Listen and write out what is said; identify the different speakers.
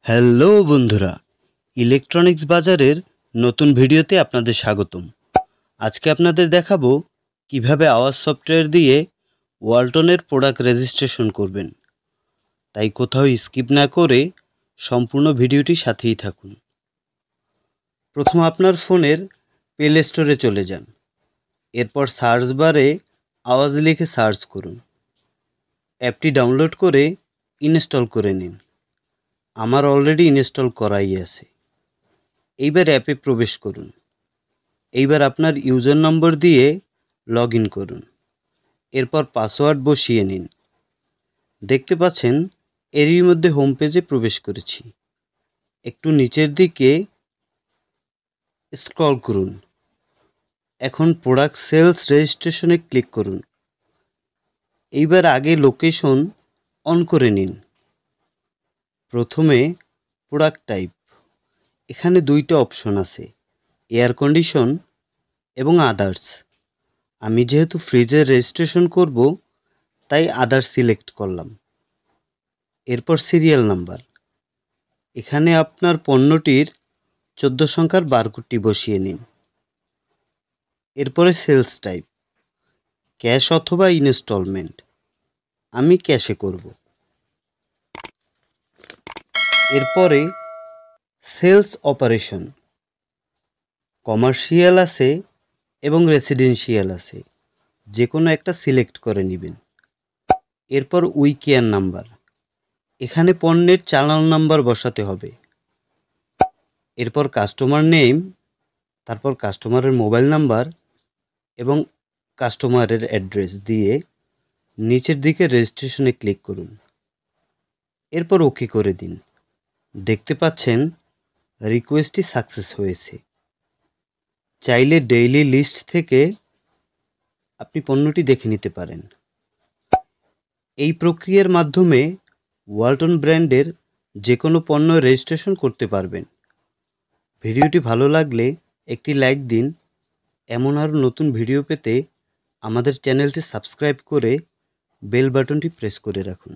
Speaker 1: Hello বন্ধুরা, electronics বাজারের নতুন ভিডিওতে আপনাদের স্বাগতম। আজকে আপনাদের দেখাবো কিভাবে আওয়াজ সফটওয়্যার দিয়ে ওয়ালটনের প্রোডাক্ট রেজিস্ট্রেশন করবেন। তাই কোথাও স্কিপ না করে সম্পূর্ণ ভিডিওটি সাথেই থাকুন। প্রথম আপনার ফোনের প্লে স্টোরে চলে যান। এরপর সার্চ বারে আওয়াজ লিখে সার্চ করুন। অ্যাপটি ডাউনলোড করে ইনস্টল করে নিন। আমার অলরেডি ইনস্টল করাই আছে। এইবার অ্যাপে প্রবেশ করুন। এইবার আপনার ইউজার নম্বর দিয়ে লগ ইন করুন। এরপর পাসওয়ার্ড বসিয়ে নিন। দেখতে পাচ্ছেন এরই মধ্যে হোম পেজে প্রবেশ করেছি। একটু নিচের দিকে স্ক্রল করুন। এখন প্রোডাক্ট সেলস রেজিস্ট্রেশনে ক্লিক করুন। এইবার আগে লোকেশন অন করে নিন। প্রথমে প্রোডাক্ট টাইপ, এখানে দুইটা অপশন আছে, এয়ার কন্ডিশন এবং আদার্স। আমি যেহেতু ফ্রিজের রেজিস্ট্রেশন করব তাই আদার্স সিলেক্ট করলাম। এরপর সিরিয়াল নাম্বার, এখানে আপনার পণ্যটির 14 সংখ্যার বারকোডটি বসিয়ে নিন। এরপরে সেলস টাইপ, ক্যাশ অথবা ইনস্টলমেন্ট, আমি ক্যাশে করব। এরপরে সেলস অপারেশন, কমার্শিয়াল আছে এবং রেসিডেন্সিয়াল আছে, যে কোনো একটা সিলেক্ট করে নেবেন। এরপর উইকেয়ার নাম্বার, এখানে পণ্যের চালান নাম্বার বসাতে হবে। এরপর কাস্টমার নেম, তারপর কাস্টমারের মোবাইল নাম্বার এবং কাস্টমারের অ্যাড্রেস দিয়ে নিচের দিকে রেজিস্ট্রেশনে ক্লিক করুন। এরপর ওকে করে দিন। দেখতে পাচ্ছেন রিকোয়েস্টটি সাকসেস হয়েছে। চাইলে ডেইলি লিস্ট থেকে আপনি পণ্যটি দেখে নিতে পারেন। এই প্রক্রিয়ার মাধ্যমে ওয়ালটন ব্র্যান্ডের যে কোনো পণ্য রেজিস্ট্রেশন করতে পারবেন। ভিডিওটি ভালো লাগলে একটি লাইক দিন। এমন আরও নতুন ভিডিও পেতে আমাদের চ্যানেলটি সাবস্ক্রাইব করে বেল বাটনটি প্রেস করে রাখুন।